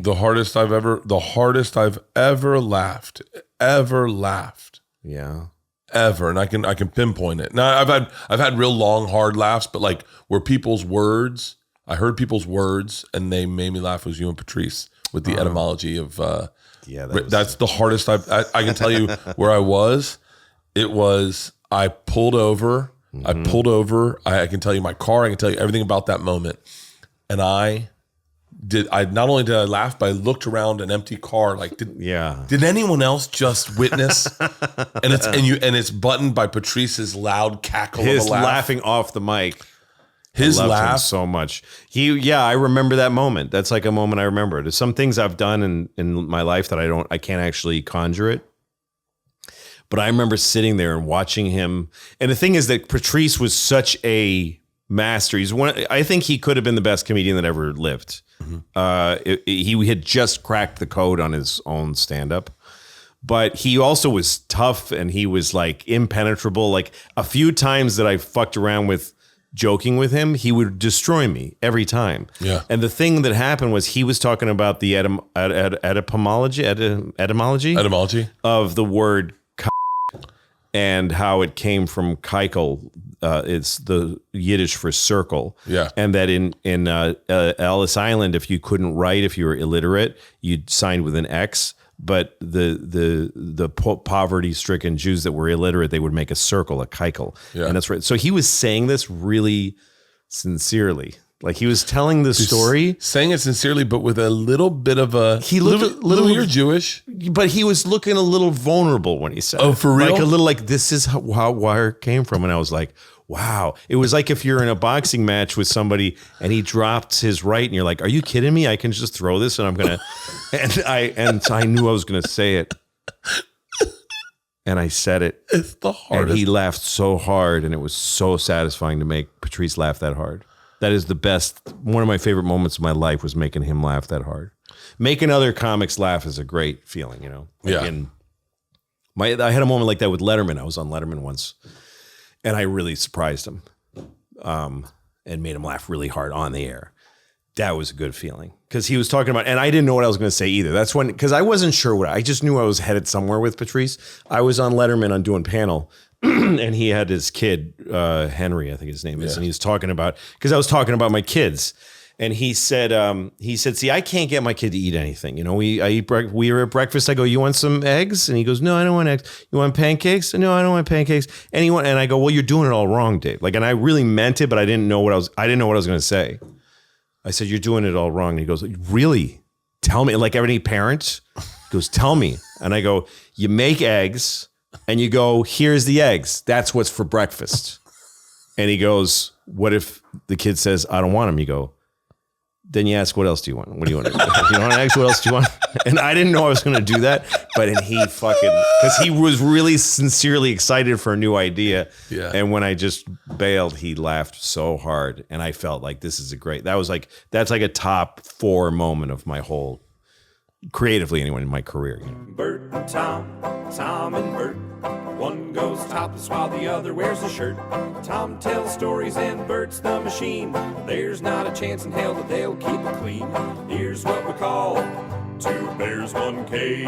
The hardest I've ever laughed. Yeah. Ever. And I can pinpoint it. Now I've had real long, hard laughs, but like where people's words, I heard people's words and they made me laugh, was you and Patrice with the etymology of, that's the hardest I can tell you where I was. It was, I pulled over, I can tell you my car, I can tell you everything about that moment. And I not only did I laugh, but I looked around an empty car. Like, did anyone else just witness? and it's buttoned by Patrice's loud cackle. His of a laugh. laughing off the mic. His I loved laugh him so much. I remember that moment. That's like a moment I remember. There's some things I've done in my life that I can't actually conjure it. But I remember sitting there and watching him. And the thing is that Patrice was such a master. I think he could have been the best comedian that ever lived. Mm-hmm. He had just cracked the code on his own stand-up. But he also was tough and he was like impenetrable. Like a few times that I fucked around with joking with him, he would destroy me every time. Yeah. And the thing that happened was he was talking about the etymology of the word and how it came from keikel. It's the Yiddish for circle. Yeah. And that in Ellis Island, if you couldn't write, if you were illiterate, you'd sign with an X. But the poverty-stricken Jews that were illiterate, they would make a circle, a keikel. Yeah. And that's right. So he was saying this really sincerely. Like he was telling the story. Saying it sincerely, but with a little bit of a... You're Jewish. But he was looking a little vulnerable when he said it. Oh, for real? Like a little like, this is how wire came from. And I was like, wow. It was like if you're in a boxing match with somebody and he drops his right and you're like, are you kidding me? I can just throw this and I'm going to... And so I knew I was going to say it. And I said it. It's the hardest. And he laughed so hard and it was so satisfying to make Patrice laugh that hard. That is the best. One of my favorite moments of my life was making him laugh that hard. Making other comics laugh is a great feeling, you know? I had a moment like that with Letterman. I was on Letterman once and I really surprised him and made him laugh really hard on the air. That was a good feeling because he was talking about, and I didn't know what I was going to say either. That's when, because I wasn't sure I just knew I was headed somewhere with Patrice. I was on Letterman on doing panel and he had his kid, Henry, I think his name is. And he was talking about, because I was talking about my kids. And he said, see, I can't get my kid to eat anything. You know, we were at breakfast. I go, you want some eggs? And he goes, no, I don't want eggs. You want pancakes? No, I don't want pancakes. And I go, well, you're doing it all wrong, Dave. Like, and I really meant it, but I didn't know what I was going to say. I said, you're doing it all wrong. And he goes, really? Tell me. Like every parent goes, tell me. And I go, you make eggs and you go, here's the eggs. That's what's for breakfast. And he goes, what if the kid says, I don't want them? You go, then you ask, what else do you want? What do you want? You want eggs? What else do you want? And I didn't know I was going to do that, but he fucking, because he was really sincerely excited for a new idea. Yeah. And when I just bailed, he laughed so hard. And I felt like that's like a top 4 moment of my whole, creatively anyway, in my career. You know? Bert and Tom and Bert. One goes topless while the other wears a shirt. Tom tells stories and Bert's the machine. There's not a chance in hell that they'll keep it clean. Here's what we call 2 bears, 1 cave.